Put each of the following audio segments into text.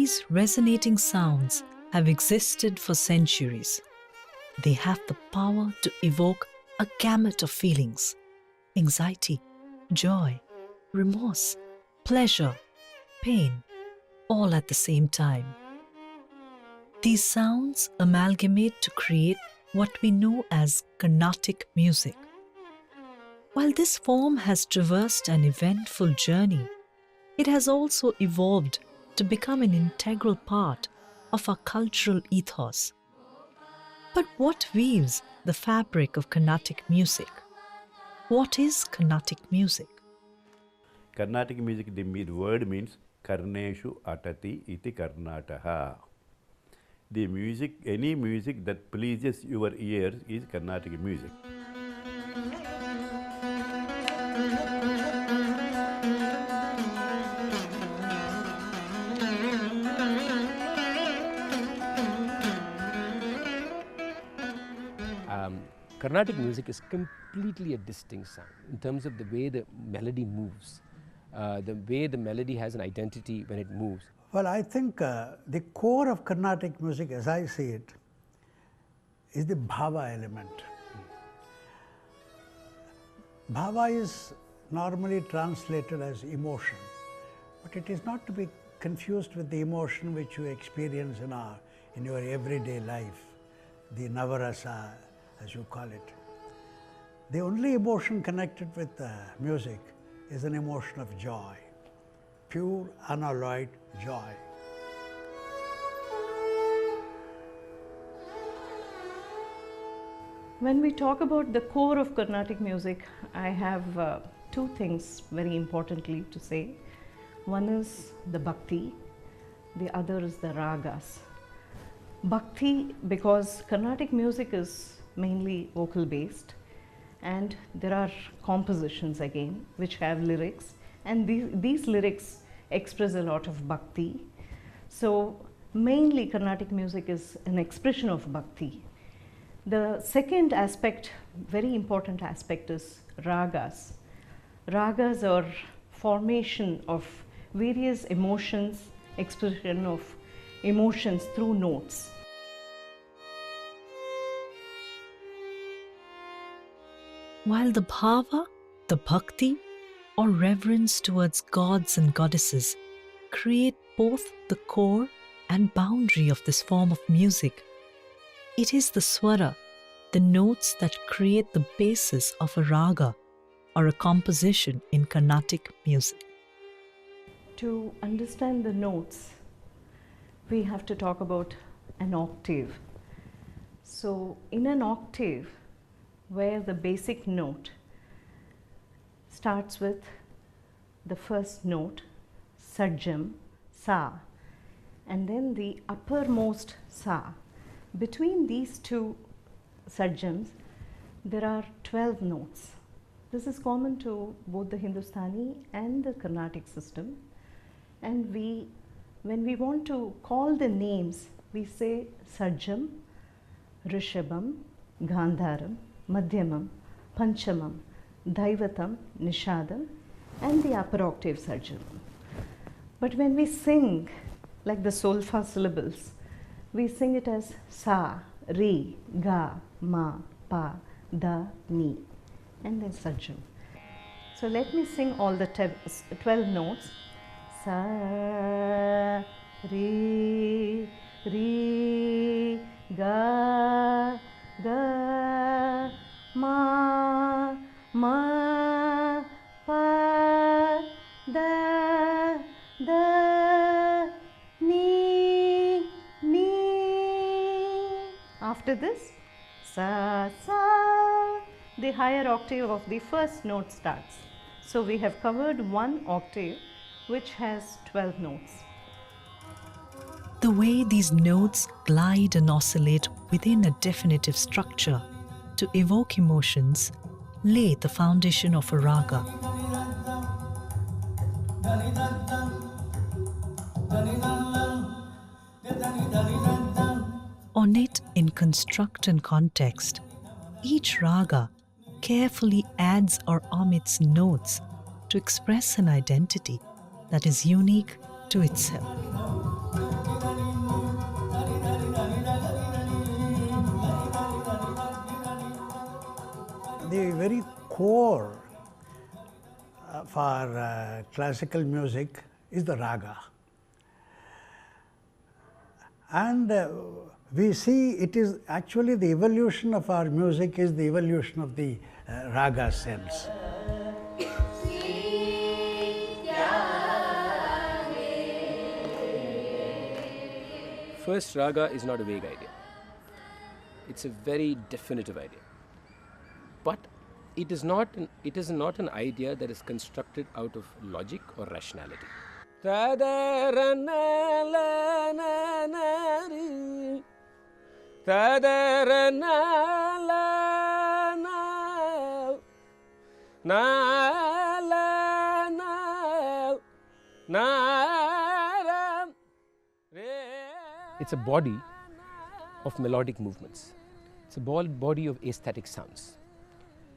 These resonating sounds have existed for centuries. They have the power to evoke a gamut of feelings: anxiety, joy, remorse, pleasure, pain, all at the same time. These sounds amalgamate to create what we know as Carnatic music. While this form has traversed an eventful journey, it has also evolved to become an integral part of our cultural ethos. But what weaves the fabric of Carnatic music? What is Carnatic music? Carnatic music, the word means Karneshu Atati iti Karnataha. The music, any music that pleases your ears is Carnatic music. Carnatic music is completely a distinct sound in terms of the way the melody moves, the way the melody has an identity when it moves. Well, I think the core of Carnatic music, as I see it, is the bhava element. Bhava is normally translated as emotion, but it is not to be confused with the emotion which you experience in your everyday life, the navarasa, as you call it. The only emotion connected with music is an emotion of joy, pure, unalloyed joy. When we talk about the core of Carnatic music, I have two things very importantly to say. One is the bhakti, the other is the ragas. Bhakti, because Carnatic music is mainly vocal based, and there are compositions again which have lyrics, and these lyrics express a lot of bhakti. So mainly Carnatic music is an expression of bhakti. The second aspect, very important aspect, is ragas. Ragas are formation of various emotions, expression of emotions through notes. While the bhava, the bhakti, or reverence towards gods and goddesses create both the core and boundary of this form of music, it is the swara, the notes that create the basis of a raga or a composition in Carnatic music. To understand the notes, we have to talk about an octave. So in an octave, where the basic note starts with the first note, sajam, sa, and then the uppermost sa. Between these two sajams, there are 12 notes. This is common to both the Hindustani and the Carnatic system. And when we want to call the names, we say sajam, rishabam, gandharam, madhyamam, panchamam, dhaivatam, nishadam, and the upper octave sajam. But when we sing, like the solfa syllables, we sing it as sa, re, ga, ma, pa, da, ni, and then sajam. So let me sing all the 12 notes. Sa, re, re, ga, ga, ma, ma, pa, da, da, ni, ni. After this, sa, sa, the higher octave of the first note starts. So we have covered one octave which has 12 notes. The way these notes glide and oscillate within a definitive structure to evoke emotions lay the foundation of a raga. Ornate in construct and context, each raga carefully adds or omits notes to express an identity that is unique to itself. the very core for classical music is the raga. And we see it is actually the evolution of our music is the evolution of the raga sense. First, raga is not a vague idea. It's a very definitive idea. But it is not an idea that is constructed out of logic or rationality. It's a body of melodic movements. It's a body of aesthetic sounds.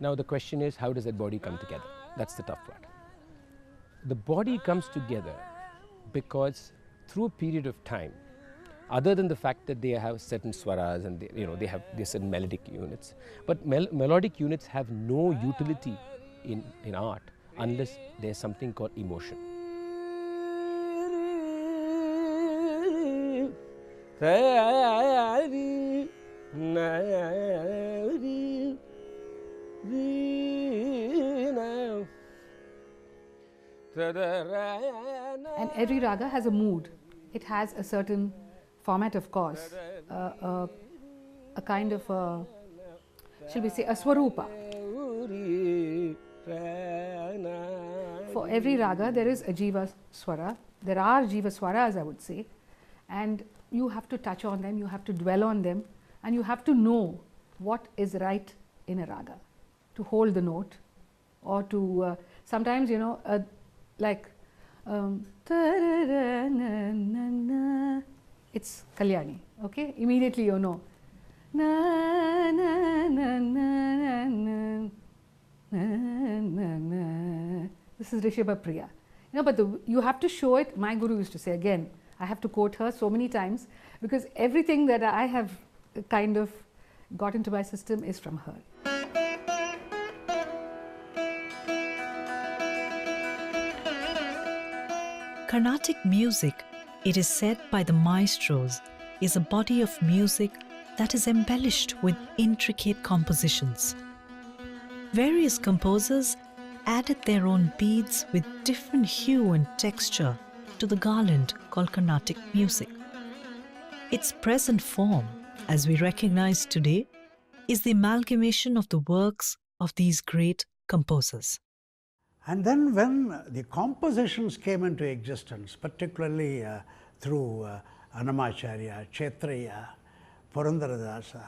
Now the question is, how does that body come together? That's the tough part. The body comes together because through a period of time, other than the fact that they have certain swaras and they have certain melodic units, but melodic units have no utility in art unless there's something called emotion. And every raga has a mood. It has a certain format, of course, a kind of a, shall we say, a swarupa. For every raga, there is a jiva swara. There are jiva swaras, I would say, and you have to touch on them, you have to dwell on them, and you have to know what is right in a raga, to hold the note, or to sometimes, like it's Kalyani, okay? Immediately you know. This is Rishabha Priya. But you have to show it. My guru used to say, again, I have to quote her so many times because everything that I have kind of got into my system is from her. Carnatic music, it is said by the maestros, is a body of music that is embellished with intricate compositions. Various composers added their own beads with different hue and texture to the garland called Carnatic music. Its present form, as we recognize today, is the amalgamation of the works of these great composers. And then when the compositions came into existence, particularly through Annamacharya, Kshetriya, Purandaradasa,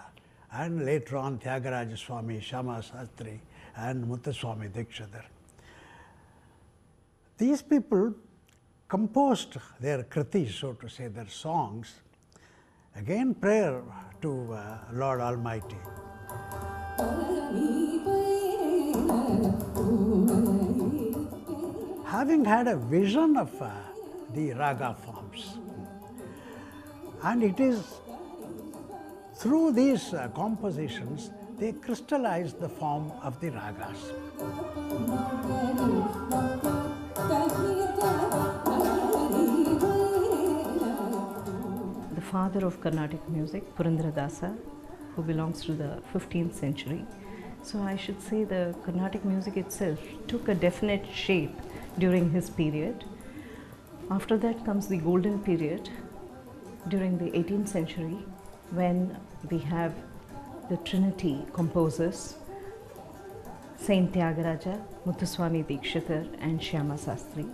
and later on Tyagaraja Swami, Shyama Sastri, and Muthuswami Dikshitar, these people composed their kritis, so to say, their songs, again prayer to Lord Almighty. Having had a vision of the raga forms, and it is through these compositions they crystallize the form of the ragas. The father of Carnatic music, Purandaradasa, who belongs to the 15th century. So I should say the Carnatic music itself took a definite shape during his period. After that comes the golden period during the 18th century, when we have the Trinity composers, Saint Tyagaraja, Muthuswami Dikshitar and Shyama Sastri.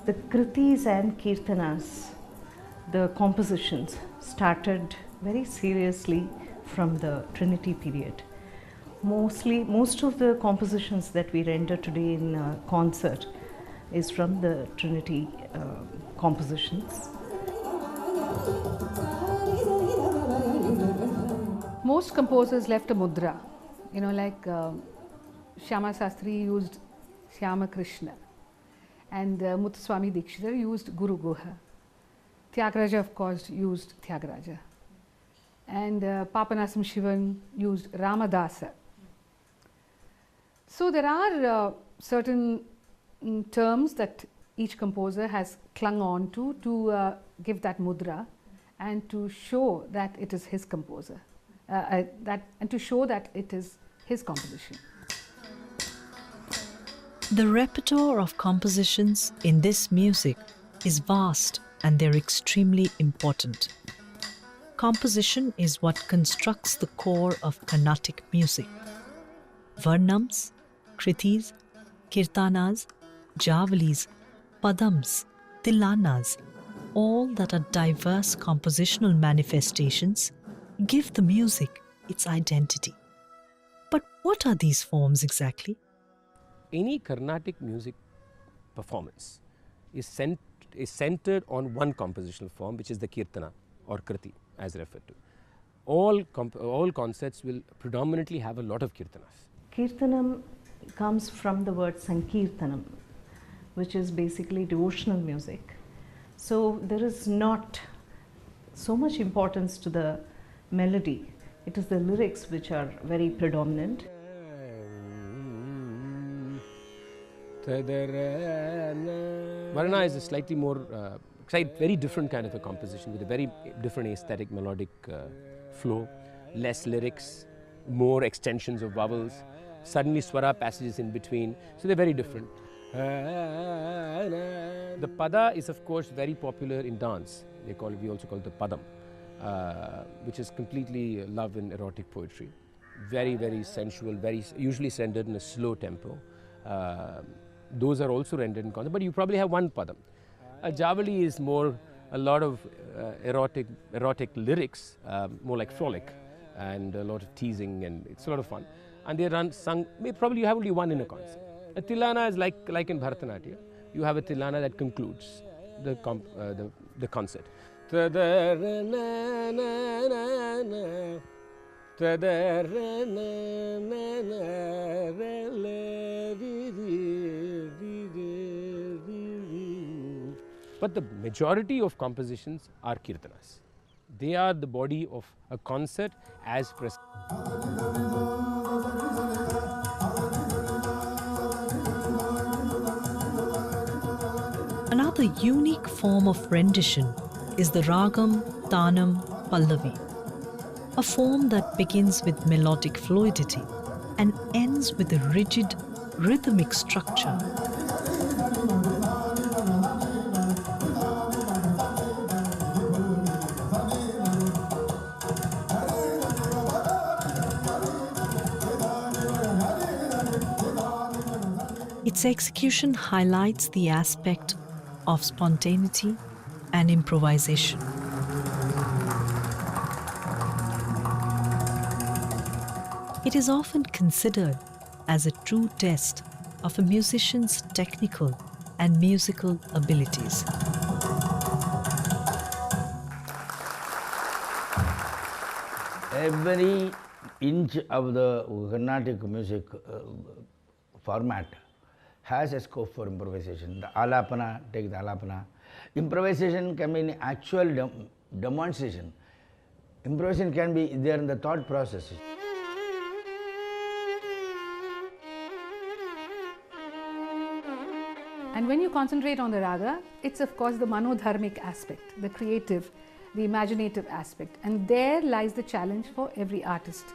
The kritis and kirtanas, the compositions started very seriously from the Trinity period. Most of the compositions that we render today in concert is from the Trinity compositions. Most composers left a mudra, like Shyama Sastri used Shyama Krishna, and Muthuswami Dikshitar used Guru Guha. Tyagaraja, of course, used Tyagaraja, and Papanasam Shivan used Ramadasa. So there are certain terms that each composer has clung on to give that mudra and to show that it is his composer, and to show that it is his composition. The repertoire of compositions in this music is vast and they're extremely important. Composition is what constructs the core of Carnatic music. Varnams, kritis, kirtanas, javalis, padams, tilanas, all that are diverse compositional manifestations, give the music its identity. But what are these forms exactly? Any Carnatic music performance is centered on one compositional form, which is the kirtana or kriti as referred to. All concerts will predominantly have a lot of kirtanas. Kirtanam comes from the word Sankirtanam, which is basically devotional music. So there is not so much importance to the melody. It is the lyrics which are very predominant. Varna is a slightly more, very different kind of a composition with a very different aesthetic melodic flow, less lyrics, more extensions of vowels, suddenly swara passages in between, so they're very different. The pada is of course very popular in dance. We also call it the padam, which is completely love and erotic poetry. Very, very sensual, usually rendered in a slow tempo. Those are also rendered in concert, but you probably have one padam. A javali is more a lot of erotic lyrics, more like frolic, and a lot of teasing, and it's a lot of fun. And they sung. Probably you have only one in a concert. A tilana is like in Bharatanatyam. You have a tilana that concludes the concert. But the majority of compositions are kirtanas. They are the body of a concert as present. Another unique form of rendition is the ragam, tanam, pallavi, a form that begins with melodic fluidity and ends with a rigid rhythmic structure. Its execution highlights the aspect of spontaneity and improvisation. It is often considered as a true test of a musician's technical and musical abilities. Every inch of the Carnatic music format has a scope for improvisation. The alapana, take the alapana. Improvisation can be an actual demonstration. Improvisation can be there in the thought process. And when you concentrate on the raga, it's of course the manodharmic aspect, the creative, the imaginative aspect, and there lies the challenge for every artist.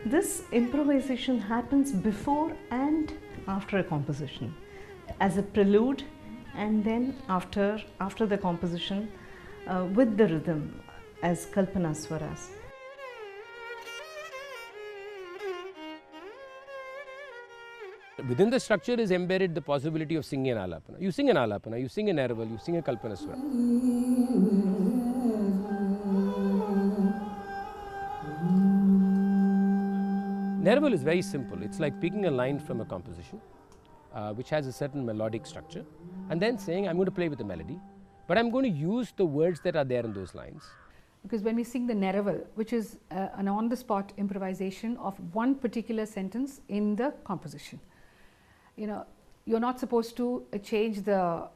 This improvisation happens before and after a composition, as a prelude, and then after the composition with the rhythm as kalpana swaras. Within the structure is embedded the possibility of singing an alapana. You sing an alapana, you sing a neraval, you sing a kalpana swara. Neraval is very simple. It's like picking a line from a composition which has a certain melodic structure and then saying, I'm going to play with the melody, but I'm going to use the words that are there in those lines. Because when we sing the neraval, which is an on-the-spot improvisation of one particular sentence in the composition, you know, you're not supposed to change the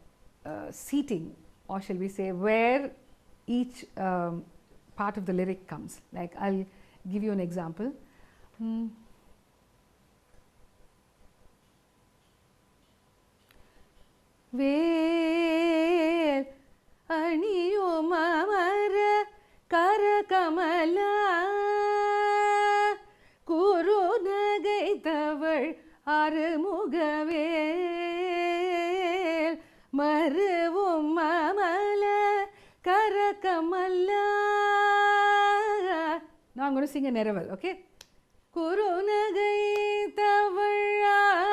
seating, or shall we say, where each part of the lyric comes. Like I'll give you an example. Vel aniyum amara karakamala kurunagaithaval arumugavel maruvum amala karakamala. Now I'm going to sing a Neraval, okay? Kurunagaithaval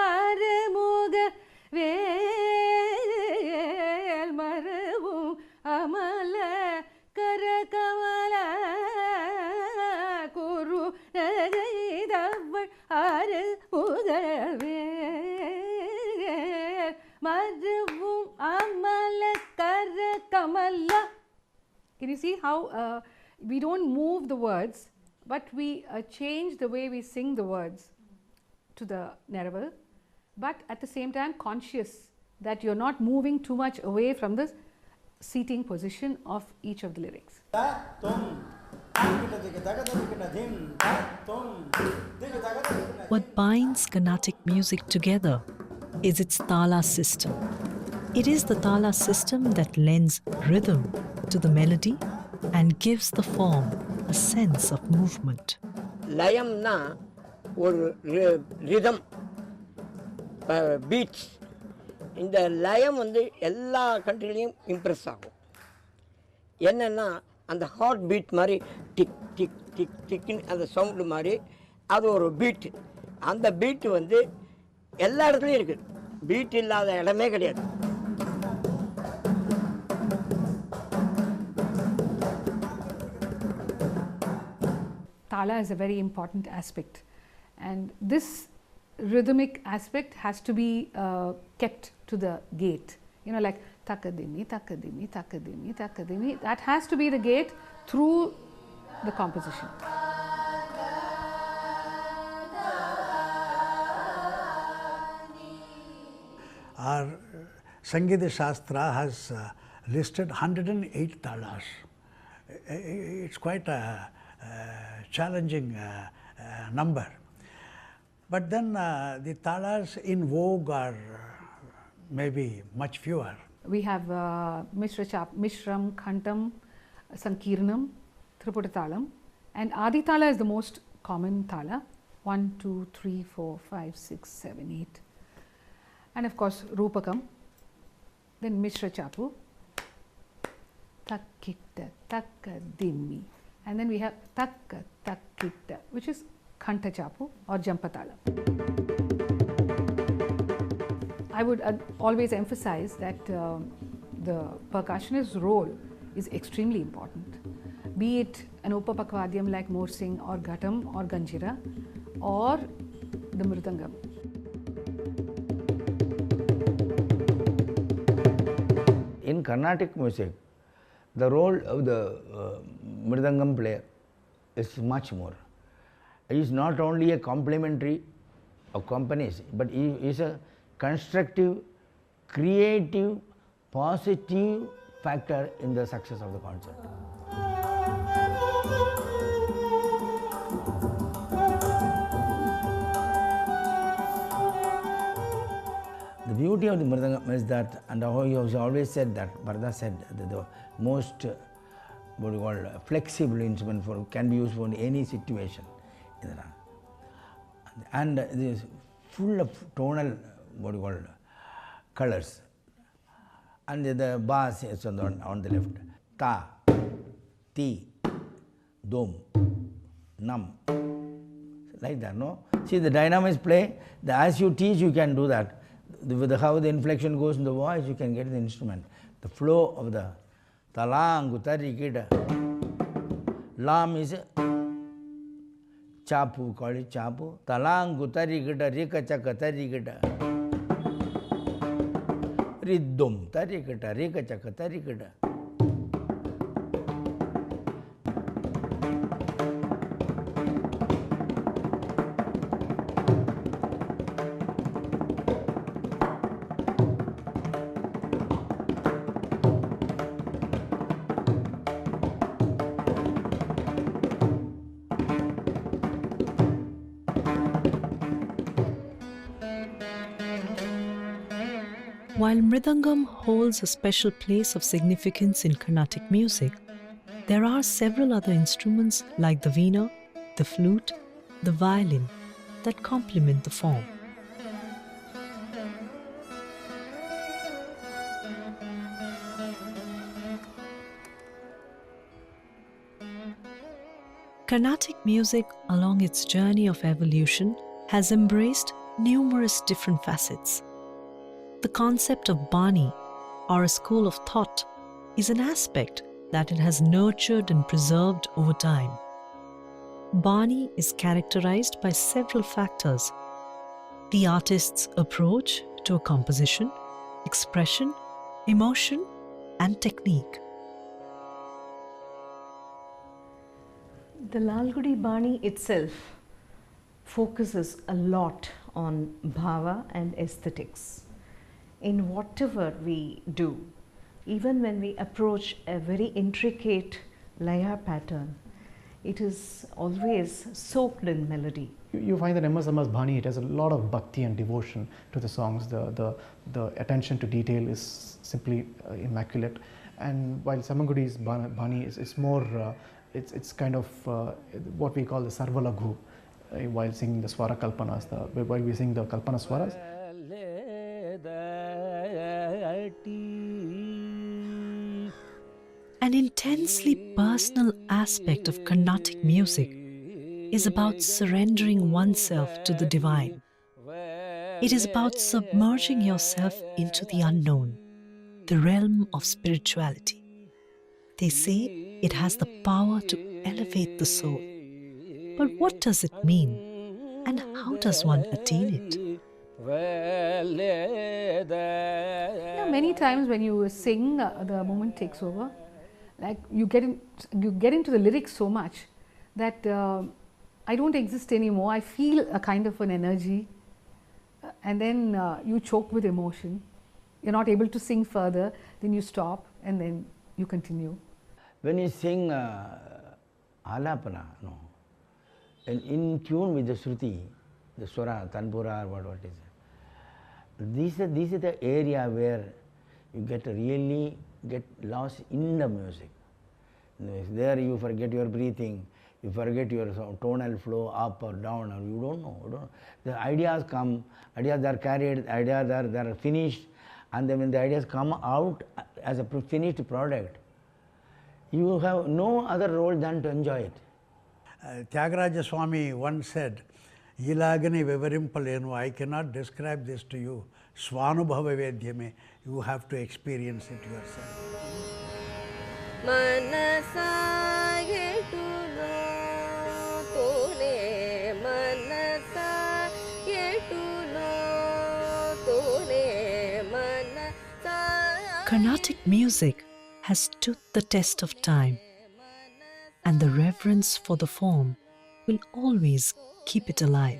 arumugavel maruvum amala karakamala kurunagaithaval arumugavel maruvum amala karakamala. Can you see how we don't move the words, but we change the way we sing the words to the Neraval, but at the same time conscious that you're not moving too much away from the seating position of each of the lyrics. What binds Carnatic music together is its tala system. It is the tala system that lends rhythm to the melody and gives the form a sense of movement. லயம்னா ஒரு rhythm beads. இந்த லயம் வந்து எல்லா கண்ட்ரிலையும் Impress ஆகும். என்னென்னா அந்த heart beat மாதிரி tick tick tick டிக்னு அந்த sound மாதிரி அது ஒரு பீட்டு. அந்த பீட்டு வந்து எல்லா இடத்துலையும் இருக்குது. பீட் இல்லாத இடமே கிடையாது. Tala is a very important aspect, and this rhythmic aspect has to be kept to the gate. You know, like takadimi, takadimi, takadimi, takadimi. That has to be the gate through the composition. Our Sangeeta Shastra has listed 108 talas. It's quite a challenging number. But then the talas in vogue are maybe much fewer. We have Mishram, Khantam, Sankirnam, Triputatalam, and Adi Tala is the most common tala. 1, 2, 3, 4, 5, 6, 7, 8. And of course Rupakam, then Mishra Chapu, Takkitta, Takkadimmi, and then we have Takka, Takkitta, which is Khanta Chapu or Jampatala. I would always emphasize that the percussionist's role is extremely important, be it an upapakvadyam like morsing or ghatam or ganjira or the mridangam. In Carnatic music, the role of the mridangam player is much more. He is not only a complementary accompanist, but he is a constructive, creative, positive factor in the success of the concert. The beauty of the mridangam is that, and he has always said that, Bharata said that the most what you call flexible instrument for can be used for any situation. And it is full of tonal what you call colors. And the bass is on the left. Ta, ti, dum, nam. Like that, no? See, the dynamics play, as you teach, you can do that. With how the inflection goes in the voice, you can get the instrument. The flow of the talang, utarikita. Lam is chapu, call it chapu. Talang, utarikita, rika chaka, tarikita. Riddum, tarikita, rika chaka, tarikita. While Mridangam holds a special place of significance in Carnatic music, there are several other instruments like the veena, the flute, the violin that complement the form. Carnatic music, along its journey of evolution, has embraced numerous different facets. The concept of Bani, or a school of thought, is an aspect that it has nurtured and preserved over time. Bani is characterized by several factors: the artist's approach to a composition, expression, emotion, and technique. The Lalgudi Bani itself focuses a lot on bhava and aesthetics. In whatever we do, even when we approach a very intricate laya pattern, it is always soaked in melody. You find that M.S. Bani, it has a lot of bhakti and devotion to the songs. The attention to detail is simply immaculate. And while Samangudi's Bani is more, it's kind of what we call the Sarvalaghu while singing the Swara Kalpanas, while we sing the Kalpana Swaras. An intensely personal aspect of Carnatic music is about surrendering oneself to the divine. It is about submerging yourself into the unknown, the realm of spirituality. They say it has the power to elevate the soul. But what does it mean, and how does one attain it? Many times when you sing, the moment takes over. Like you get into the lyrics so much that I don't exist anymore. I feel a kind of an energy, and then you choke with emotion. You're not able to sing further. Then you stop, and then you continue. When you sing alapana, no, and in tune with the Shruti, the Swara, Tanpura, or what is it? This is the area where you really get lost in the music. There you forget your breathing, you forget your tonal flow up or down, or you don't know. The ideas come, ideas are carried, ideas are finished, and then when the ideas come out as a finished product, you have no other role than to enjoy it. Tyagaraja Swami once said, Ilagani Vivarimpalenu, I cannot describe this to you. Swanubhava Vedyame, you have to experience it yourself. Carnatic music has stood the test of time, and the reverence for the form will always keep it alive.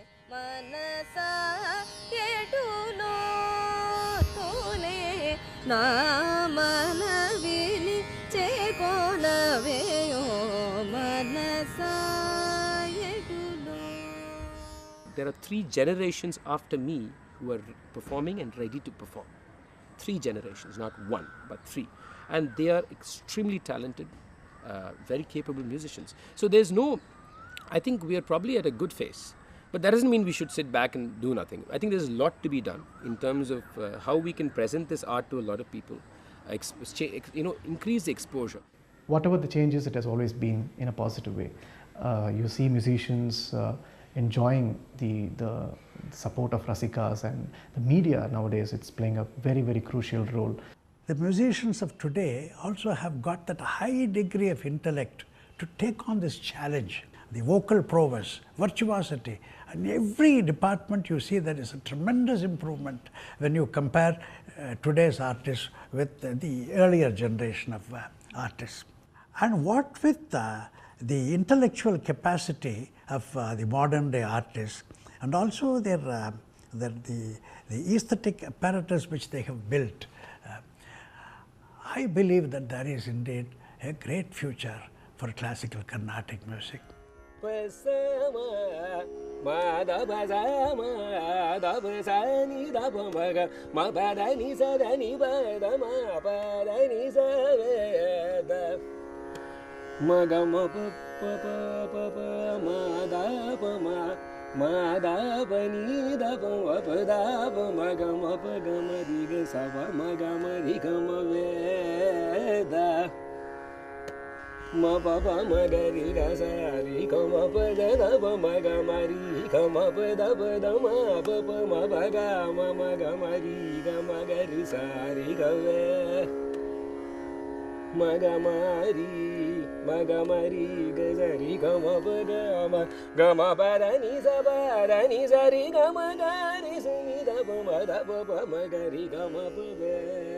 There are 3 generations after me who are performing and ready to perform. 3 generations, not 1, but 3. And they are extremely talented, very capable musicians. So there's no, I think we are probably at a good phase. But that doesn't mean we should sit back and do nothing. I think there's a lot to be done in terms of how we can present this art to a lot of people, increase the exposure. Whatever the changes, it has always been in a positive way. You see musicians enjoying the support of Rasikas, and the media nowadays, it's playing a very, very crucial role. The musicians of today also have got that high degree of intellect to take on this challenge. The vocal prowess, virtuosity, and every department you see there is a tremendous improvement when you compare today's artists with the earlier generation of artists. And what with the intellectual capacity of the modern day artists, and also the aesthetic apparatus which they have built, I believe that there is indeed a great future for classical Carnatic music. Pasama ma da ba za ma da ba za ni da ba ma ga ma ba da ni sa da ni ba da ma ba da ni sa da ma ga ma pa pa pa pa ma da pa ma da ba ni da ba ma pa da ba ma ga ma ri ga sa ba ma ga ma ri ga ma ve da ma pa pa ma ga ri ga sa ri ga ma pa da da ba ma ga ma ri ga ma pa da ma pa pa ma ba ga ma ga ma ri sa ri ga ve ma ga ma ri ga sa ri ga ma pa da ni sa ri ga ma ga ri sa ni da ba ma ga ri ga ma pa ve